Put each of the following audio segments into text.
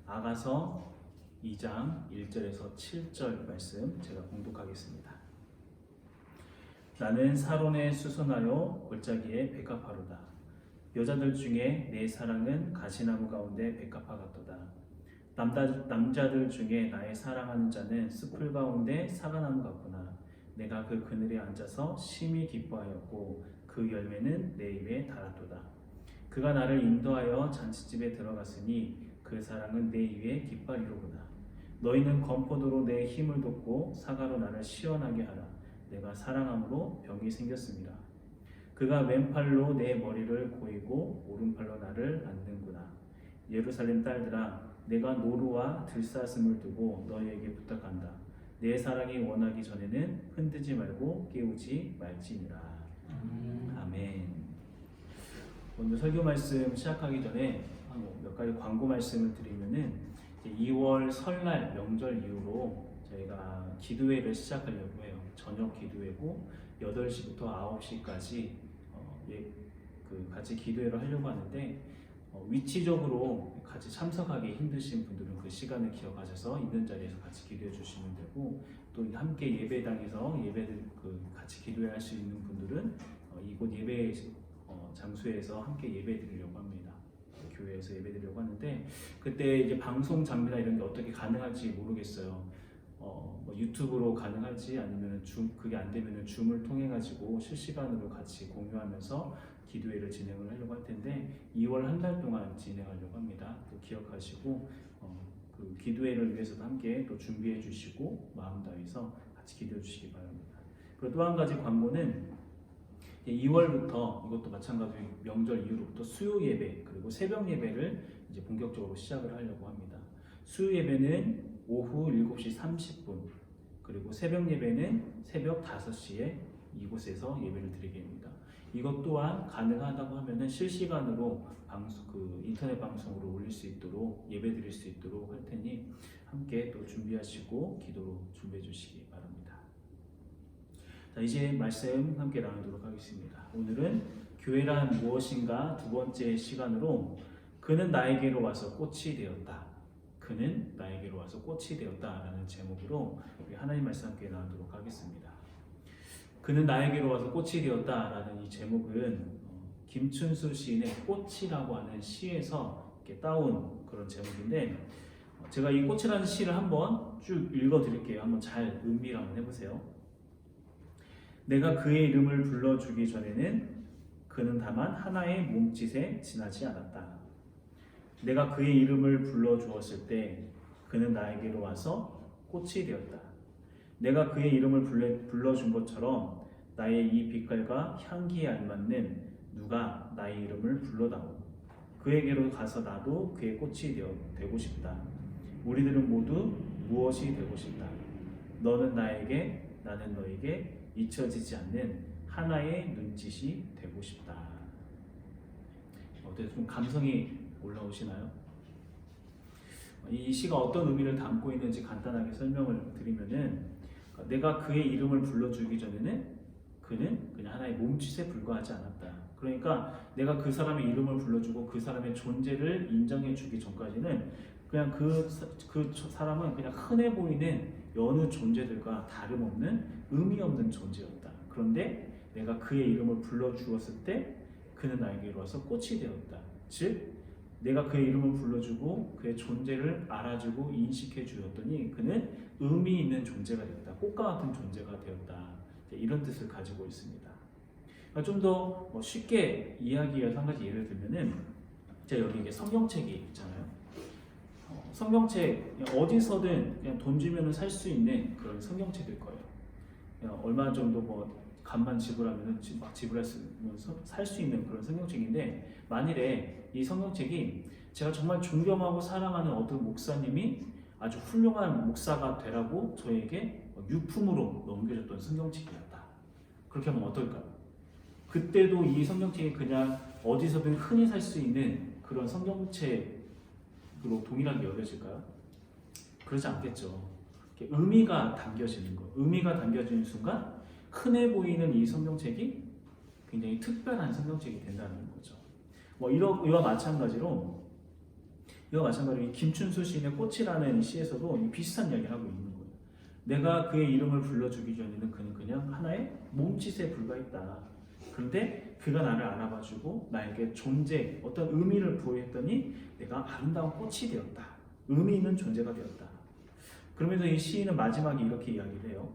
아가서 2장 1절에서 7절 말씀 제가 봉독하겠습니다. 나는 사론에 수선하여 골짜기에 백합화로다. 여자들 중에 내 사랑은 가시나무 가운데 백합화 같도다. 남자들 중에 나의 사랑하는 자는 숲풀 가운데 사과나무 같구나. 내가 그 그늘에 앉아서 심히 기뻐하였고 그 열매는 내 입에 달았도다. 그가 나를 인도하여 잔치집에 들어갔으니 그 사랑은 내 위에 깃발이로구나. 너희는 건포도로 내 힘을 돋고 사과로 나를 시원하게 하라. 내가 사랑함으로 병이 생겼습니다. 그가 왼팔로 내 머리를 고이고 오른팔로 나를 안는구나. 예루살렘 딸들아, 내가 노루와 들사슴을 두고 너희에게 부탁한다. 내 사랑이 원하기 전에는 흔들지 말고 깨우지 말지니라. 아멘. 먼저 설교 말씀 시작하기 전에 몇 가지 광고 말씀을 드리면은 2월 설날 명절 이후로 저희가 기도회를 시작하려고 해요. 저녁 기도회고 8시부터 9시까지 같이 기도회를 하려고 하는데 위치적으로 같이 참석하기 힘드신 분들은 그 시간을 기억하셔서 있는 자리에서 같이 기도해 주시면 되고, 또 함께 예배당에서 같이 기도회 할 수 있는 분들은 이곳 예배 장소에서 함께 예배 드리려고 합니다. 교회에서 예배 드리려고 하는데, 그때 이제 방송 장비나 이런 게 어떻게 가능할지 모르겠어요. 유튜브로 가능할지 아니면 그게 안 되면 줌을 통해 가지고 실시간으로 같이 공유하면서 기도회를 진행을 하려고 할 텐데 2월 한 달 동안 진행하려고 합니다. 또 기억하시고 그 기도회를 위해서도 함께 또 준비해 주시고 마음 다해서 같이 기도해 주시기 바랍니다. 그리고 또 한 가지 광고는 2월부터 이것도 마찬가지로 명절 이후로부터 수요 예배 그리고 새벽 예배를 이제 본격적으로 시작을 하려고 합니다. 수요 예배는 오후 7시 30분 그리고 새벽 예배는 새벽 5시에 이곳에서 예배를 드리게 됩니다. 이것 또한 가능하다고 하면은 실시간으로 인터넷 방송으로 올릴 수 있도록 예배 드릴 수 있도록 할 테니 함께 또 준비하시고 기도로 준비해 주시기 바랍니다. 자, 이제 말씀 함께 나누도록 하겠습니다. 오늘은 교회란 무엇인가 두 번째 시간으로 그는 나에게로 와서 꽃이 되었다. 그는 나에게로 와서 꽃이 되었다라는 제목으로 우리 하나님 말씀 함께 나누도록 하겠습니다. 그는 나에게로 와서 꽃이 되었다라는 이 제목은 김춘수 시인의 꽃이라고 하는 시에서 이렇게 따온 그런 제목인데, 제가 이 꽃이라는 시를 한번 쭉 읽어드릴게요. 한번 잘 음미를 한번 해보세요. 내가 그의 이름을 불러주기 전에는 그는 다만 하나의 몸짓에 지나지 않았다. 내가 그의 이름을 불러주었을 때 그는 나에게로 와서 꽃이 되었다. 내가 그의 이름을 불러준 것처럼 나의 이 빛깔과 향기에 알맞는 누가 나의 이름을 불러다오. 그에게로 가서 나도 그의 꽃이 되고 싶다. 우리들은 모두 무엇이 되고 싶다. 너는 나에게, 나는 너에게 잊혀지지 않는 하나의 눈짓이 되고 싶다. 어때요? 좀 감성이 올라오시나요? 이 시가 어떤 의미를 담고 있는지 간단하게 설명을 드리면은, 내가 그의 이름을 불러주기 전에는 그는 그냥 하나의 몸짓에 불과하지 않았다. 그러니까 내가 그 사람의 이름을 불러주고 그 사람의 존재를 인정해 주기 전까지는 그냥 그 사람은 그냥 흔해 보이는 여느 존재들과 다름없는 의미 없는 존재였다. 그런데 내가 그의 이름을 불러주었을 때 그는 나에게로 와서 꽃이 되었다. 즉 내가 그의 이름을 불러주고 그의 존재를 알아주고 인식해 주었더니 그는 의미 있는 존재가 되었다. 꽃과 같은 존재가 되었다. 이런 뜻을 가지고 있습니다. 좀 더 쉽게 이야기해서 한 가지 예를 들면은, 제가 여기 이게 성경책이 있잖아요. 성경책 어디서든 그냥 돈 주면 살 수 있는 그런 성경책일 거예요. 그냥 얼마 정도 값만 지불하면 지불하면서 살 수 있는 그런 성경책인데, 만일에 이 성경책이 제가 정말 존경하고 사랑하는 어떤 목사님이 아주 훌륭한 목사가 되라고 저에게 유품으로 넘겨줬던 성경책이었다. 그렇게 하면 어떨까요? 그때도 이 성경책이 그냥 어디서든 흔히 살 수 있는 그런 성경책으로 동일하게 여겨질까요? 그러지 않겠죠. 의미가 담겨지는 거. 의미가 담겨지는 순간 흔해 보이는 이 성경책이 굉장히 특별한 성경책이 된다는 거죠. 이와 마찬가지로 이와 마찬가지로 이 김춘수 시인의 꽃이라는 시에서도 이 비슷한 이야기를 하고 있는 거예요. 내가 그의 이름을 불러주기 전에는 그는 그냥 하나의 몸짓에 불과했다. 그런데 그가 나를 알아봐주고 나에게 존재, 어떤 의미를 부여했더니 내가 아름다운 꽃이 되었다. 의미 있는 존재가 되었다. 그러면서 이 시인은 마지막에 이렇게 이야기를 해요.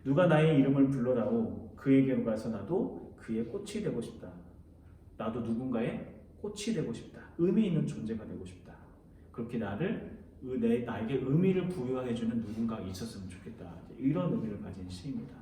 누가 나의 이름을 불러다오 그에게로 가서 나도 그의 꽃이 되고 싶다. 나도 누군가의 꽃이 되고 싶다. 의미 있는 존재가 되고 싶다. 그렇게 나에게 의미를 부여해주는 누군가가 있었으면 좋겠다. 이런 의미를 가진 시입니다.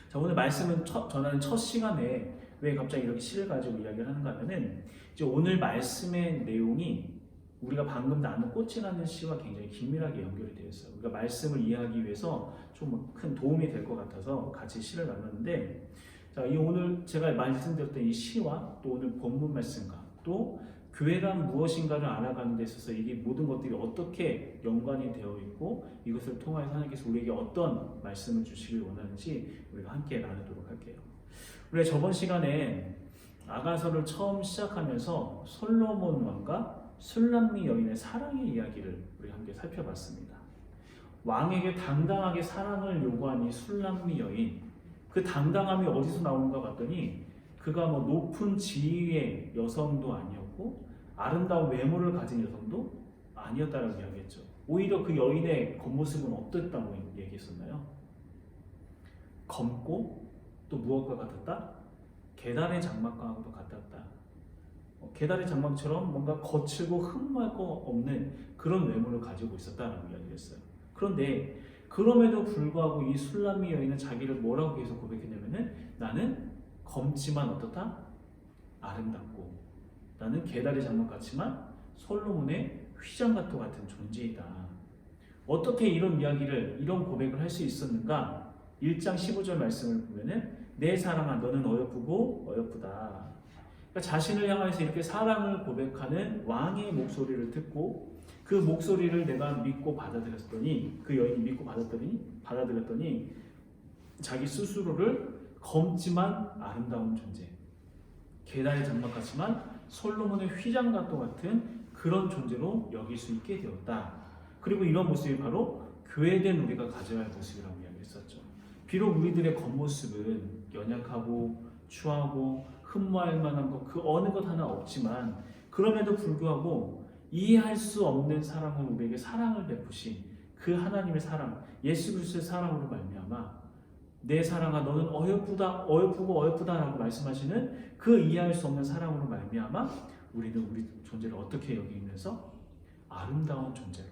자, 오늘 말씀은 전하는 첫 시간에 왜 갑자기 이렇게 시를 가지고 이야기를 하는가 하면은 이제 오늘 말씀의 내용이 우리가 방금 나눈 꽃이라는 시와 굉장히 긴밀하게 연결이 되어 있어요. 우리가 말씀을 이해하기 위해서 좀 큰 도움이 될 것 같아서 같이 시를 나눴는데, 자, 이 오늘 제가 말씀드렸던 이 시와 또 오늘 본문 말씀과 또 교회란 무엇인가를 알아가는 데 있어서 이게 모든 것들이 어떻게 연관이 되어 있고 이것을 통하여서 하나님께서 우리에게 어떤 말씀을 주시길 원하는지 우리가 함께 나누도록 할게요. 우리가 저번 시간에 아가서를 처음 시작하면서 솔로몬 왕과 술람미 여인의 사랑의 이야기를 우리 함께 살펴봤습니다. 왕에게 당당하게 사랑을 요구한 이 술람미 여인, 그 당당함이 어디서 나오는가 봤더니 그가 뭐 높은 지위의 여성도 아니었고 아름다운 외모를 가진 여성도 아니었다라고 이야기했죠. 오히려 그 여인의 겉모습은 어땠다고 얘기했었나요? 검고 또 무엇과 같았다? 계달의 장막과도 같았다. 계달의 장막처럼 뭔가 거칠고 흠할 거 없는 그런 외모를 가지고 있었다라고 이야기했어요. 그런데 그럼에도 불구하고 이 술람미 여인은 자기를 뭐라고 계속 고백했냐면은 나는 검지만 어떻다? 아름답고 나는 계달의 장막 같지만 솔로몬의 휘장과도 같은 존재이다. 어떻게 이런 이야기를, 이런 고백을 할 수 있었는가? 1장 15절 말씀을 보면은 내 사랑아 너는 어여쁘고 어여쁘다. 그러니까 자신을 향해서 이렇게 사랑을 고백하는 왕의 목소리를 듣고 그 목소리를 내가 믿고 받아들였더니, 그 여인이 믿고 받아들였더니 자기 스스로를 검지만 아름다운 존재, 계달의 장막 같지만 솔로몬의 휘장과도 같은 그런 존재로 여길 수 있게 되었다. 그리고 이런 모습이 바로 교회된 우리가 가져야 할 모습이라고 이야기했었죠. 비록 우리들의 겉모습은 연약하고 추하고 흠모할 만한 것 그 어느 것 하나 없지만 그럼에도 불구하고 이해할 수 없는 사랑으로 우리에게 사랑을 베푸신 그 하나님의 사랑, 예수 그리스도의 사랑으로 말미암아 내 사랑아 너는 어여쁘고 어여쁘다라고 말씀하시는 그 이해할 수 없는 사랑으로 말미암아 우리는 우리 존재를 어떻게 여기면서 아름다운 존재로,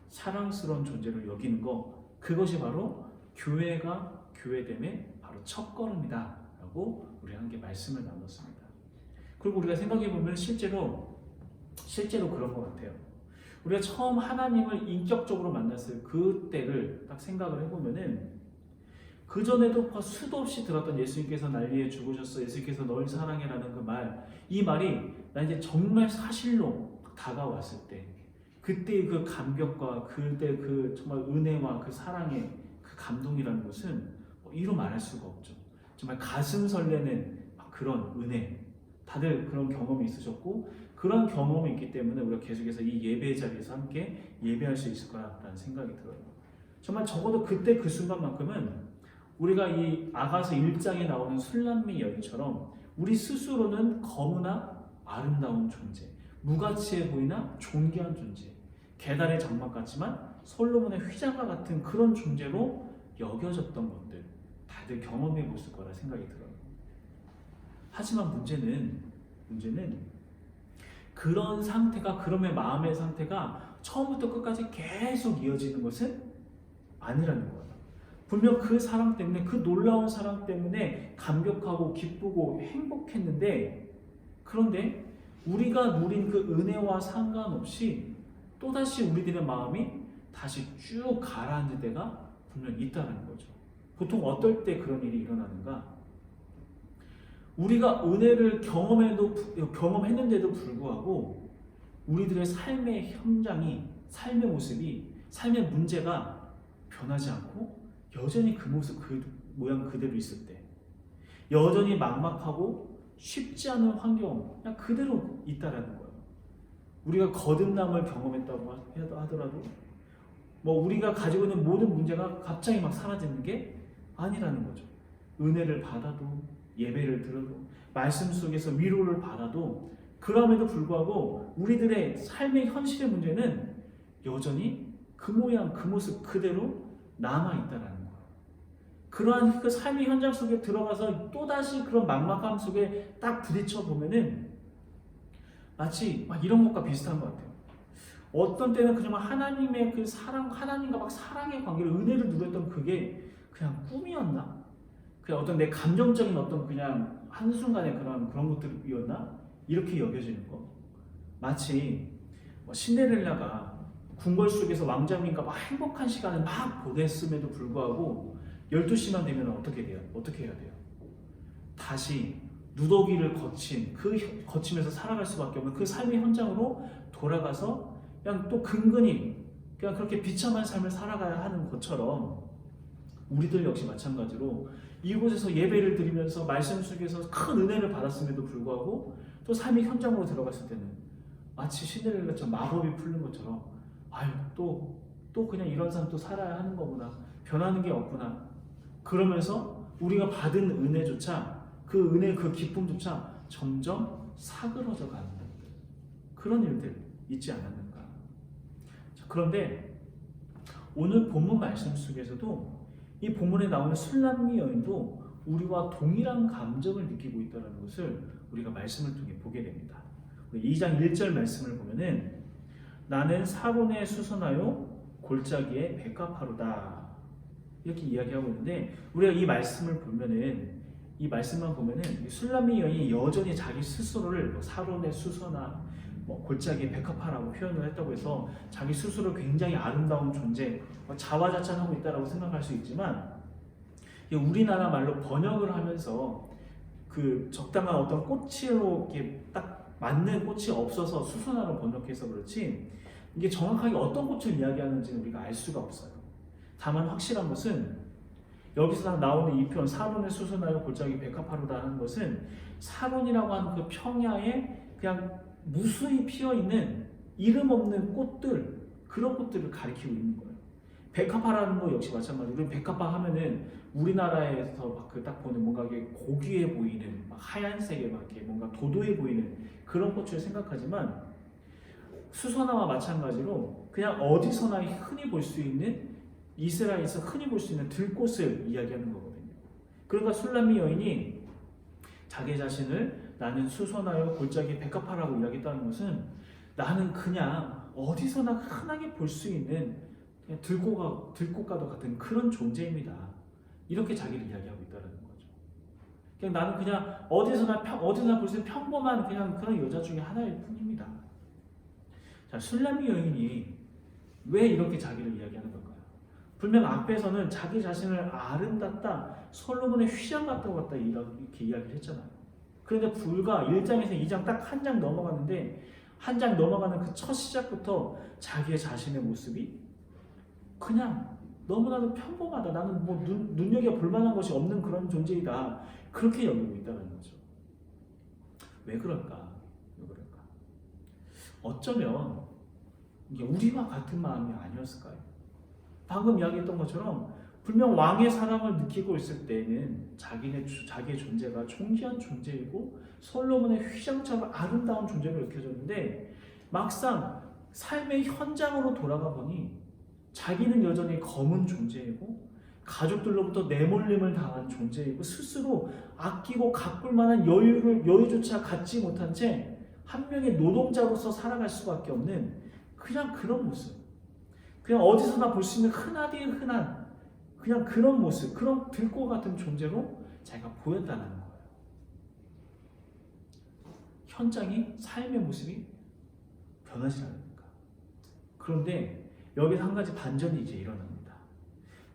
사랑스러운 존재로 여기는 것, 그것이 바로 교회가 교회됨의 바로 첫걸음이다 라고 우리 함께 말씀을 나눴습니다. 그리고 우리가 생각해 보면 실제로 그런 것 같아요. 우리가 처음 하나님을 인격적으로 만났을 그때를 딱 생각을 해보면은 그전에도 수도 없이 들었던 예수님께서 날 위해 죽으셨어, 예수님께서 널 사랑해라는 그 말, 이 말이 나 이제 정말 사실로 다가왔을 때, 그때의 그 감격과 그때 그 정말 은혜와 그 사랑의 그 감동이라는 것은 이로 말할 수가 없죠. 정말 가슴 설레는 그런 은혜, 다들 그런 경험이 있으셨고 그런 경험이 있기 때문에 우리가 계속해서 이 예배 자리에서 함께 예배할 수 있을 거라는 생각이 들어요. 정말 적어도 그때 그 순간만큼은 우리가 이 아가서 1장에 나오는 술람미 여인처럼 우리 스스로는 거무나 아름다운 존재, 무가치해 보이나 존귀한 존재, 계달의 장막 같지만 솔로몬의 휘장과 같은 그런 존재로 여겨졌던 것들 다들 경험해 보실 거라 생각이 들어요. 하지만 문제는 그런 상태가, 그럼의 마음의 상태가 처음부터 끝까지 계속 이어지는 것은 아니라는 거예요. 분명 그 사랑 때문에, 그 놀라운 사랑 때문에 감격하고 기쁘고 행복했는데, 그런데 우리가 누린 그 은혜와 상관없이 또다시 우리들의 마음이 다시 쭉 가라앉을 때가 분명 있다는 거죠. 보통 어떨 때 그런 일이 일어나는가? 우리가 은혜를 경험했는데도 불구하고 우리들의 삶의 현장이, 삶의 모습이, 삶의 문제가 변하지 않고 여전히 그 모습, 그 모양 그대로 있을 때, 여전히 막막하고 쉽지 않은 환경 그냥 그대로 있다라는 거예요. 우리가 거듭남을 경험했다고 하더라도 뭐 우리가 가지고 있는 모든 문제가 갑자기 막 사라지는 게 아니라는 거죠. 은혜를 받아도 예배를 들어도 말씀 속에서 위로를 받아도 그럼에도 불구하고 우리들의 삶의 현실의 문제는 여전히 그 모양 그 모습 그대로 남아있다는 거예요. 그러한 그 삶의 현장 속에 들어가서 또다시 그런 막막함 속에 딱 부딪혀 보면은 마치 막 이런 것과 비슷한 것 같아요. 어떤 때는 그냥 하나님의 그 사랑, 하나님과 막 사랑의 관계를 은혜를 누렸던 그게 그냥 꿈이었나? 그냥 어떤 내 감정적인 어떤 그냥 한순간의 그런 것들이었나? 이렇게 여겨지는 거. 마치 신데렐라가 궁궐 속에서 왕자님과 막 행복한 시간을 막 보냈음에도 불구하고 12시만 되면 어떻게 돼요? 어떻게 해야 돼요? 다시 누더기를 거치면서 살아갈 수밖에 없는 그 삶의 현장으로 돌아가서 그냥 또 근근히 그냥 그렇게 비참한 삶을 살아가야 하는 것처럼 우리들 역시 마찬가지로 이곳에서 예배를 드리면서 말씀 속에서 큰 은혜를 받았음에도 불구하고 또 삶의 현장으로 들어갔을 때는 마치 신데렐라처럼 마법이 풀린 것처럼 아유 또 그냥 이런 삶 또 살아야 하는 거구나, 변하는 게 없구나, 그러면서 우리가 받은 은혜조차 그 은혜 그 기쁨조차 점점 사그러져 가는 그런 일들 있지 않았는가. 자, 그런데 오늘 본문 말씀 속에서도 이 본문에 나오는 술람미 여인도 우리와 동일한 감정을 느끼고 있다는 것을 우리가 말씀을 통해 보게 됩니다. 2장 1절 말씀을 보면은 나는 사론에 수선하여 골짜기에 백합하로다 이렇게 이야기하고 있는데, 우리가 이 말씀을 보면은 이 말씀만 보면은 술람미 여인이 여전히 자기 스스로를 사론에 수선하 골짜기에 백합하라고 표현을 했다고 해서 자기 스스로 굉장히 아름다운 존재, 자화자찬하고 있다라고 생각할 수 있지만, 우리나라 말로 번역을 하면서 그 적당한 어떤 꽃으로 이렇게 딱 맞는 꽃이 없어서 수선화로 번역해서 그렇지 이게 정확하게 어떤 꽃을 이야기하는지는 우리가 알 수가 없어요. 다만 확실한 것은 여기서 나오는 이 표현 사론에 수선하여 골짜기 백합하로다 하는 것은 사론이라고 하는 그 평야에 그냥 무수히 피어있는 이름 없는 꽃들, 그런 꽃들을 가리키고 있는 거예요. 백합화라는 거 역시 마찬가지로 우리 백합화 하면은 우리나라에서 딱 보는 뭔가 이게 고귀해 보이는 막 하얀색의 막 이렇게 뭔가 도도해 보이는 그런 꽃을 생각하지만, 수선화와 마찬가지로 그냥 어디서나 흔히 볼 수 있는, 이스라엘에서 흔히 볼 수 있는 들꽃을 이야기하는 거거든요. 그러니까 술람미 여인이 자기 자신을 나는 수선하여 골짜기 백합화라고 이야기했다는 것은 나는 그냥 어디서나 흔하게 볼 수 있는 그냥 들꽃과도 같은 그런 존재입니다. 이렇게 자기를 이야기하고 있다는 거죠. 그냥 나는 그냥 어디서나 볼 수 있는 평범한 그냥 그런 여자 중에 하나일 뿐입니다. 자, 술람미 여인이 왜 이렇게 자기를 이야기하는 걸까요? 분명 앞에서는 자기 자신을 아름답다, 솔로몬의 휘장 같다 이렇게 이야기를 했잖아요. 그런데 불과 1장에서 2장 딱 한 장 넘어갔는데, 한 장 넘어가는 그 첫 시작부터 자기의 자신의 모습이 그냥 너무나도 평범하다, 나는 뭐 눈여겨볼 만한 것이 없는 그런 존재이다, 그렇게 여기고 있다는 거죠. 왜 그럴까? 어쩌면 이게 우리와 같은 마음이 아니었을까요? 방금 이야기했던 것처럼 분명 왕의 사랑을 느끼고 있을 때는 자기의 존재가 존귀한 존재이고 솔로몬의 휘장처럼 아름다운 존재로 느껴졌는데, 막상 삶의 현장으로 돌아가 보니 자기는 여전히 검은 존재이고 가족들로부터 내몰림을 당한 존재이고 스스로 아끼고 가꿀 만한 여유조차 갖지 못한 채 한 명의 노동자로서 살아갈 수밖에 없는 그냥 그런 모습, 그냥 어디서나 볼 수 있는 흔한 그냥 그런 모습, 그런 들꽃 같은 존재로 자기가 보였다는 거예요. 현장이, 삶의 모습이 변하지 않으니까. 그런데 여기서 한 가지 반전이 이제 일어납니다.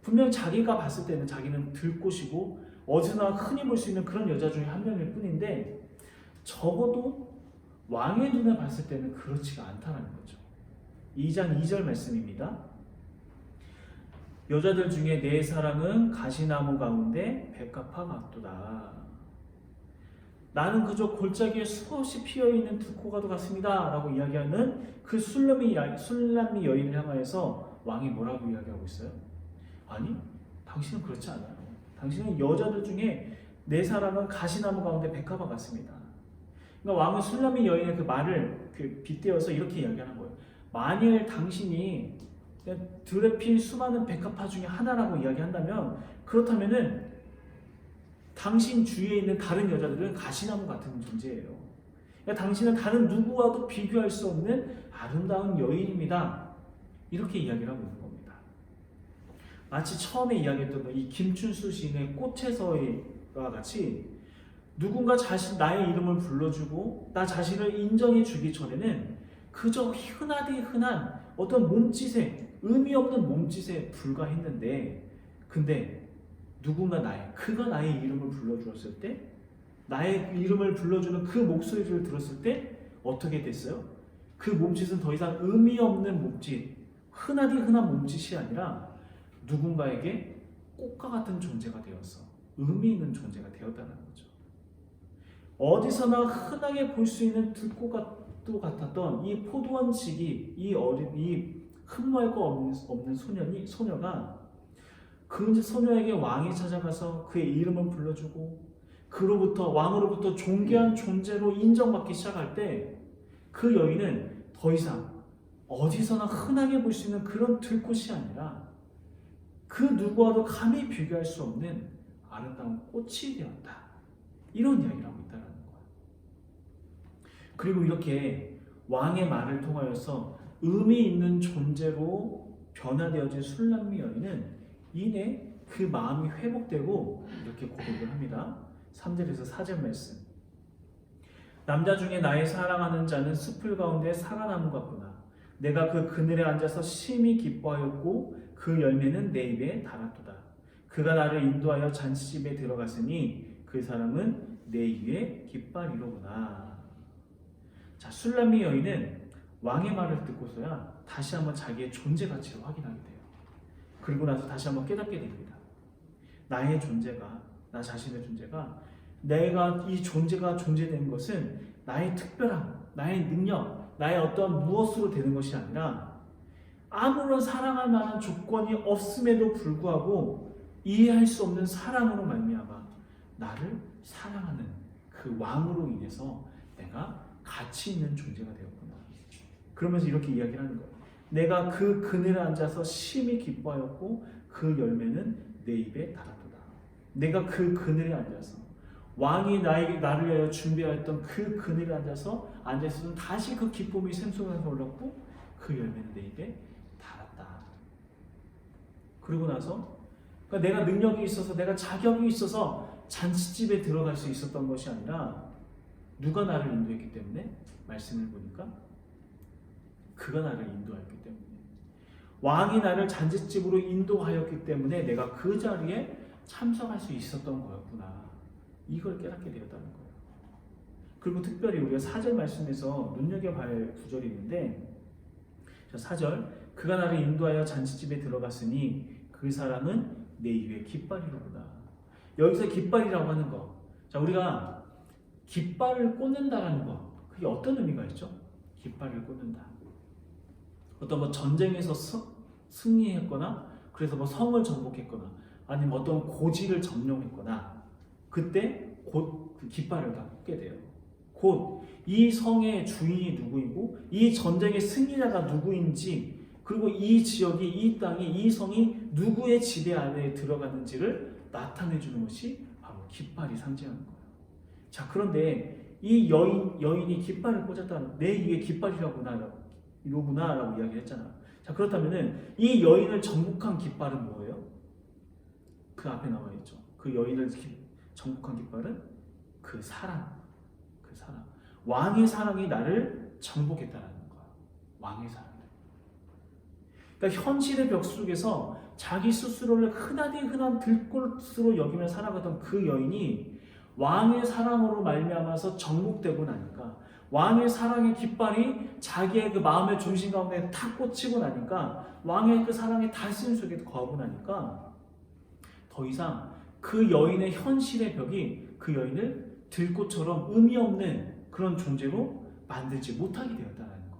분명 자기가 봤을 때는 자기는 들꽃이고 어디서나 흔히 볼 수 있는 그런 여자 중에 한 명일 뿐인데, 적어도 왕의 눈에 봤을 때는 그렇지가 않다는 거죠. 2장 2절 말씀입니다. 여자들 중에 내 사랑은 가시나무 가운데 백합화 같도다. 나는 그저 골짜기에 수없이 피어있는 두코가도 같습니다 라고 이야기하는 그 술람미 여인을 향하여서 왕이 뭐라고 이야기하고 있어요? 아니, 당신은 그렇지 않아요. 당신은 여자들 중에 내 사랑은 가시나무 가운데 백합화 같습니다. 그러니까 왕은 술람미 여인의 그 말을 빗대어서 이렇게 이야기하는 거예요. 만일 당신이 들에 핀 수많은 백합화 중에 하나라고 이야기한다면, 그렇다면은 당신 주위에 있는 다른 여자들은 가시나무 같은 존재예요. 그러니까 당신은 다른 누구와도 비교할 수 없는 아름다운 여인입니다. 이렇게 이야기를 하고 있는 겁니다. 마치 처음에 이야기했던 이 김춘수 시인의 꽃에서와 같이 누군가 나의 이름을 불러주고 나 자신을 인정해 주기 전에는 그저 흔하디 흔한 어떤 몸짓에, 의미 없는 몸짓에 불과했는데, 근데 누군가 그가 나의 이름을 불러주었을 때, 나의 이름을 불러주는 그 목소리를 들었을 때 어떻게 됐어요? 그 몸짓은 더 이상 의미 없는 몸짓, 흔하디 흔한 몸짓이 아니라 누군가에게 꽃과 같은 존재가 되어서 의미 있는 존재가 되었다는 거죠. 어디서나 흔하게 볼 수 있는 들꽃도 같았던 이 포도원 지기, 이 흠모할 거 없는 소녀가 그 소녀에게 왕이 찾아가서 그의 이름을 불러주고 왕으로부터 존귀한 존재로 인정받기 시작할 때, 그 여인은 더 이상 어디서나 흔하게 볼 수 있는 그런 들꽃이 아니라 그 누구와도 감히 비교할 수 없는 아름다운 꽃이 되었다. 이런 이야기를 하고 있다는 거예요. 그리고 이렇게 왕의 말을 통하여서 의미 있는 존재로 변화되어진 술람미 여인은 이내 그 마음이 회복되고 이렇게 고백을 합니다. 3절에서 4절 말씀. 남자 중에 나의 사랑하는 자는 숲을 가운데 사과나무 같구나. 내가 그 그늘에 앉아서 심히 기뻐하였고 그 열매는 내 입에 달았도다. 그가 나를 인도하여 잔치집에 들어갔으니 그 사람은 내 위에 깃발이로구나. 자, 술람미 여인은 왕의 말을 듣고서야 다시 한번 자기의 존재 가치를 확인하게 돼요. 그리고 나서 다시 한번 깨닫게 됩니다. 나의 존재가, 나 자신의 존재가, 내가 이 존재가 존재된 것은 나의 특별함, 나의 능력, 나의 어떤 무엇으로 되는 것이 아니라 아무런 사랑할 만한 조건이 없음에도 불구하고 이해할 수 없는 사랑으로 말미암아 나를 사랑하는 그 왕으로 인해서 내가 가치 있는 존재가 되었구나. 그러면서 이렇게 이야기를 하는 거예요. 내가 그 그늘에 앉아서 심히 기뻐하였고 그 열매는 내 입에 달았도다. 내가 그 그늘에 앉아서 왕이 나를 위하여 준비하였던 그 그늘에 앉아서는 다시 그 기쁨이 샘솟아서 올랐고 그 열매는 내 입에 달았다. 그리고 나서 그러니까 내가 능력이 있어서, 내가 자격이 있어서 잔치집에 들어갈 수 있었던 것이 아니라 누가 나를 인도했기 때문에, 말씀을 보니까 그가 나를 인도하였기 때문에, 왕이 나를 잔치집으로 인도하였기 때문에 내가 그 자리에 참석할 수 있었던 거였구나. 이걸 깨닫게 되었다는 거예요. 그리고 특별히 우리가 4절 말씀에서 눈여겨봐야 할 구절이 있는데, 4절, 그가 나를 인도하여 잔치집에 들어갔으니 그 사람은 내 입에 깃발이로구나. 여기서 깃발이라고 하는 거, 자, 우리가 깃발을 꽂는다라는 거, 그게 어떤 의미가 있죠? 깃발을 꽂는다. 어떤 전쟁에서 승리했거나, 그래서 성을 정복했거나, 아니면 어떤 고지를 점령했거나, 그때 곧 그 깃발을 다 꽂게 돼요. 곧 이 성의 주인이 누구이고, 이 전쟁의 승리자가 누구인지, 그리고 이 지역이, 이 땅이, 이 성이 누구의 지배 안에 들어갔는지를 나타내 주는 것이 바로 깃발이 상징하는 거예요. 자, 그런데 이 여인이 깃발을 꽂았다는, 내 위에 깃발이로구나 라고 이야기를 했잖아. 자, 그렇다면은 이 여인을 정복한 깃발은 뭐예요? 그 앞에 나와 있죠. 그 여인을 정복한 깃발은 그 사랑. 왕의 사랑이 나를 정복했다는 거야. 왕의 사랑. 그러니까 현실의 벽 속에서 자기 스스로를 흔하디 흔한 들꽃으로 여기며 살아가던 그 여인이 왕의 사랑으로 말미암아서 정복되고 나니까, 왕의 사랑의 깃발이 자기의 그 마음의 중심 가운데 탁 꽂히고 나니까, 왕의 그 사랑의 다스림 속에 거하고 나니까 더 이상 그 여인의 현실의 벽이 그 여인을 들꽃처럼 의미 없는 그런 존재로 만들지 못하게 되었다는 것.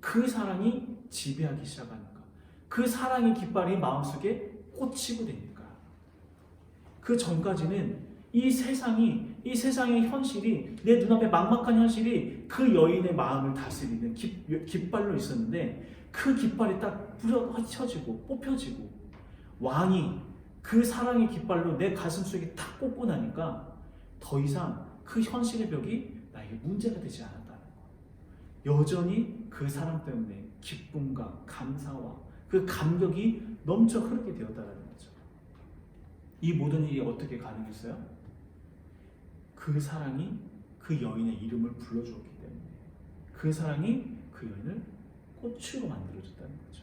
그 사랑이 지배하기 시작하니까, 그 사랑의 깃발이 마음속에 꽂히고 되니까. 그 전까지는 이 세상의 현실이, 내 눈앞에 막막한 현실이 그 여인의 마음을 다스리는 깃발로 있었는데, 그 깃발이 딱 휘쳐지고 뽑혀지고 왕이 그 사랑의 깃발로 내 가슴 속에 탁 꽂고 나니까 더 이상 그 현실의 벽이 나에게 문제가 되지 않았다는 거예요. 여전히 그 사랑 때문에 기쁨과 감사와 그 감격이 넘쳐 흐르게 되었다는 거죠. 이 모든 일이 어떻게 가능했어요? 그 사랑이 그 여인의 이름을 불러주었기 때문에, 그 사랑이 그 여인을 꽃으로 만들어줬다는 거죠.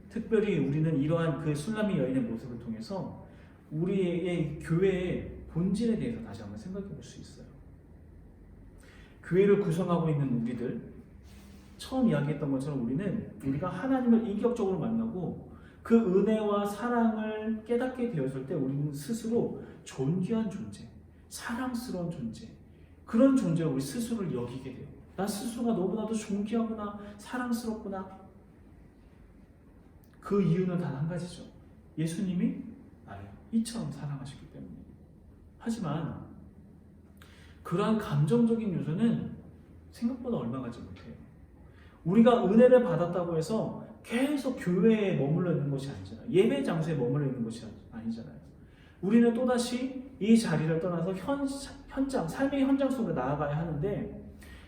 특별히 우리는 이러한 그 술람미 여인의 모습을 통해서 우리의 교회의 본질에 대해서 다시 한번 생각해 볼 수 있어요. 교회를 구성하고 있는 우리들, 처음 이야기했던 것처럼 우리가 하나님을 인격적으로 만나고 그 은혜와 사랑을 깨닫게 되었을 때 우리는 스스로 존귀한 존재, 사랑스러운 존재, 그런 존재로 우리 스스로를 여기게 돼요. 나 스스로가 너무나도 존귀하구나, 사랑스럽구나. 그 이유는 단 한 가지죠. 예수님이 나를 이처럼 사랑하셨기 때문에. 하지만 그러한 감정적인 요소는 생각보다 얼마 가지 못해요. 우리가 은혜를 받았다고 해서 계속 교회에 머물러 있는 것이 아니잖아요. 예배 장소에 머물러 있는 것이 아니잖아요. 우리는 또다시 이 자리를 떠나서 삶의 현장 속으로 나아가야 하는데,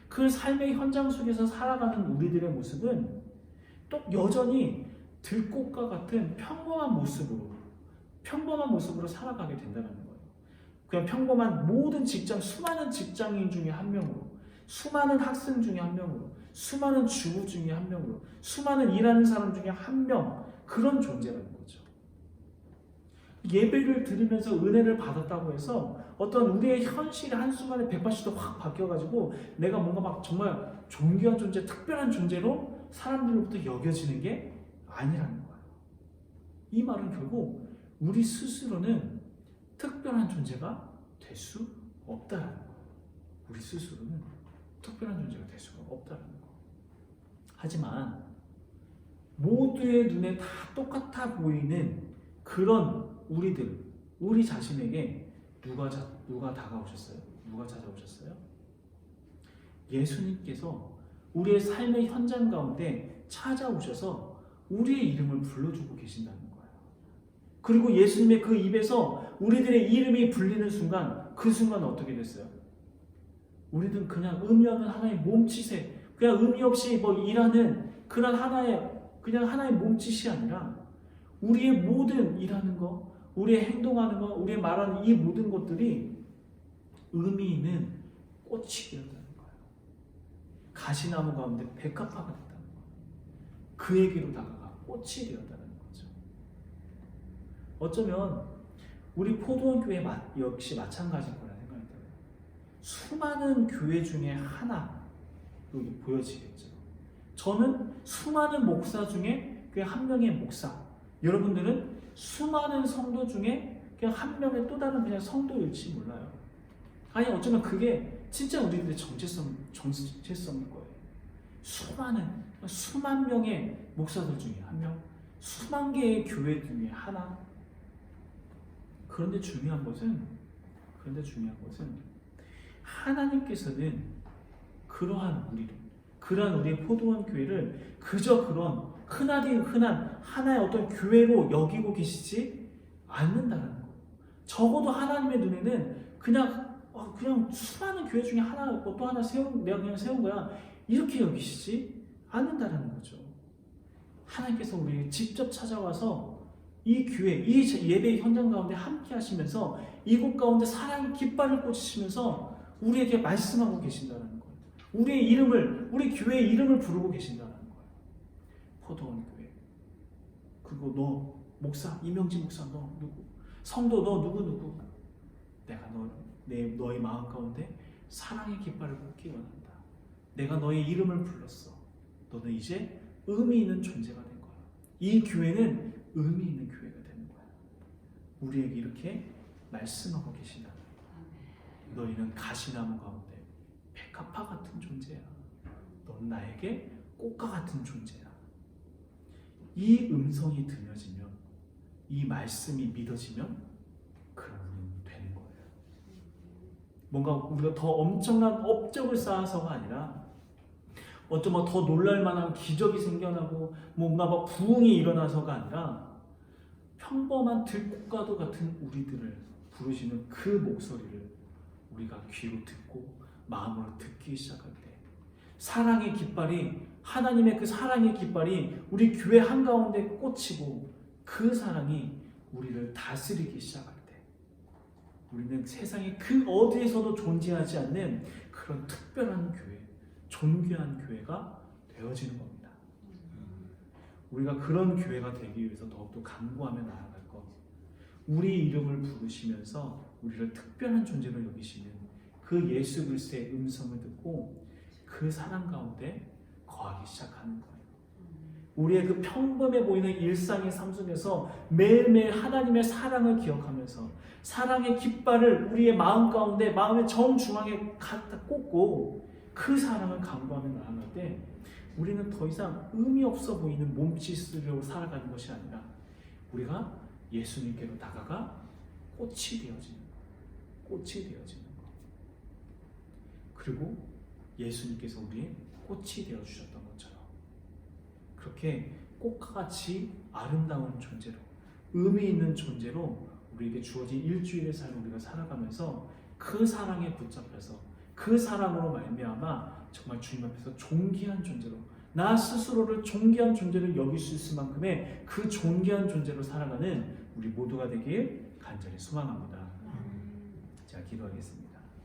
그 삶의 현장 속에서 살아가는 우리들의 모습은 또 여전히 들꽃과 같은 평범한 모습으로 살아가게 된다는 거예요. 그냥 평범한 모든 수많은 직장인 중에 한 명으로, 수많은 학생 중에 한 명으로, 수많은 주부 중에 한 명으로, 수많은 일하는 사람 중에 한 명, 그런 존재라는 거죠. 예배를 드리면서 은혜를 받았다고 해서 어떤 우리의 현실이 한순간에 180도 확 바뀌어가지고 내가 뭔가 막 정말 존귀한 존재, 특별한 존재로 사람들로부터 여겨지는 게 아니라는 거예요. 이 말은 결국 우리 스스로는 특별한 존재가 될 수 없다는 거예요. 우리 스스로는 특별한 존재가 될 수가 없다는 거예요. 하지만 모두의 눈에 다 똑같아 보이는 그런 우리 자신에게 누가 다가오셨어요? 누가 찾아오셨어요? 예수님께서 우리의 삶의 현장 가운데 찾아오셔서 우리의 이름을 불러주고 계신다는 거예요. 그리고 예수님의 그 입에서 우리들의 이름이 불리는 순간, 그 순간 어떻게 됐어요? 우리는 그냥 의미 없는 하나의 몸짓에, 그냥 의미 없이 일하는 그런 하나의 몸짓이 아니라 우리의 모든 일하는 거, 우리의 행동하는 것, 우리의 말하는 이 모든 것들이 의미 있는 꽃이 되었다는 거예요. 가시나무 가운데 백합화가 됐다는 거예요. 그에게로 다가가 꽃이 되었다는 거죠. 어쩌면 우리 포도원 교회 역시 마찬가지일 거라 생각이 들어요. 수많은 교회 중에 하나 여기 보여지겠죠. 저는 수많은 목사 중에 그냥 한 명의 목사, 여러분들은 수많은 성도 중에 그냥 한 명의 또 다른 그냥 성도일지 몰라요. 아니 어쩌면 그게 진짜 우리들의 정체성일 거예요. 수만 명의 목사들 중에 한 명, 수만 개의 교회 중에 하나. 그런데 중요한 것은 하나님께서는 그러한 우리의 포도원 교회를 그저 그런 흔한 하나의 어떤 교회로 여기고 계시지 않는다는 거. 적어도 하나님의 눈에는 그냥 수많은 교회 중에 하나, 또 하나 내가 그냥 세운 거야, 이렇게 여기시지 않는다는 거죠. 하나님께서 우리에게 직접 찾아와서 이 교회, 이 예배 현장 가운데 함께 하시면서 이곳 가운데 사랑의 깃발을 꽂으시면서 우리에게 말씀하고 계신다는 거예요. 우리 교회의 이름을 부르고 계신다는 거예요. 포도원 교회. 그리고 너 목사, 이명진 목사 너 누구? 성도 너 누구? 내가 너의 마음 가운데 사랑의 깃발을 꽂기 원한다. 내가 너의 이름을 불렀어. 너는 이제 의미 있는 존재가 된 거야. 이 교회는 의미 있는 교회가 되는 거야. 우리에게 이렇게 말씀하고 계신다. 너희는 가시나무 가운데 백합화 같은 존재야. 넌 나에게 꽃과 같은 존재야. 이 음성이 들려지면, 이 말씀이 믿어지면 그러면 되는 거예요. 뭔가 우리가 더 엄청난 업적을 쌓아서가 아니라 어쩌면 더 놀랄만한 기적이 생겨나고 뭔가 막 부흥이 일어나서가 아니라 평범한 들꽃과도 같은 우리들을 부르시는 그 목소리를 우리가 귀로 듣고 마음으로 듣기 시작할 때 사랑의 깃발이, 하나님의 그 사랑의 깃발이 우리 교회 한가운데 꽂히고 그 사랑이 우리를 다스리기 시작할 때 우리는 세상의 그 어디에서도 존재하지 않는 그런 특별한 교회, 존귀한 교회가 되어지는 겁니다. 우리가 그런 교회가 되기 위해서 더욱더 간구하며 나아갈 것, 우리 이름을 부르시면서 우리를 특별한 존재로 여기시는 그 예수 그리스도의 음성을 듣고 그 사랑 가운데 거하기 시작하는 거예요. 우리의 그 평범해 보이는 일상의 삶 속에서 매일매일 하나님의 사랑을 기억하면서 사랑의 깃발을 우리의 마음 가운데, 마음의 정중앙에 갖다 꽂고 그 사랑을 강구하며 나아갈 때 우리는 더 이상 의미 없어 보이는 몸짓으로 살아가는 것이 아니라 우리가 예수님께로 다가가 꽃이 되어지는 것. 그리고 예수님께서 우리의 꽃이 되어주셨던 것처럼 그렇게 꽃과 같이 아름다운 존재로, 의미 있는 존재로 우리에게 주어진 일주일의 삶을 우리가 살아가면서 그 사랑에 붙잡혀서 그 사랑으로 말미암아 정말 주님 앞에서 존귀한 존재로, 나 스스로를 존귀한 존재로 여길 수 있을 만큼의 그 존귀한 존재로 살아가는 우리 모두가 되길 간절히 소망합니다. 자, 기도하겠습니다.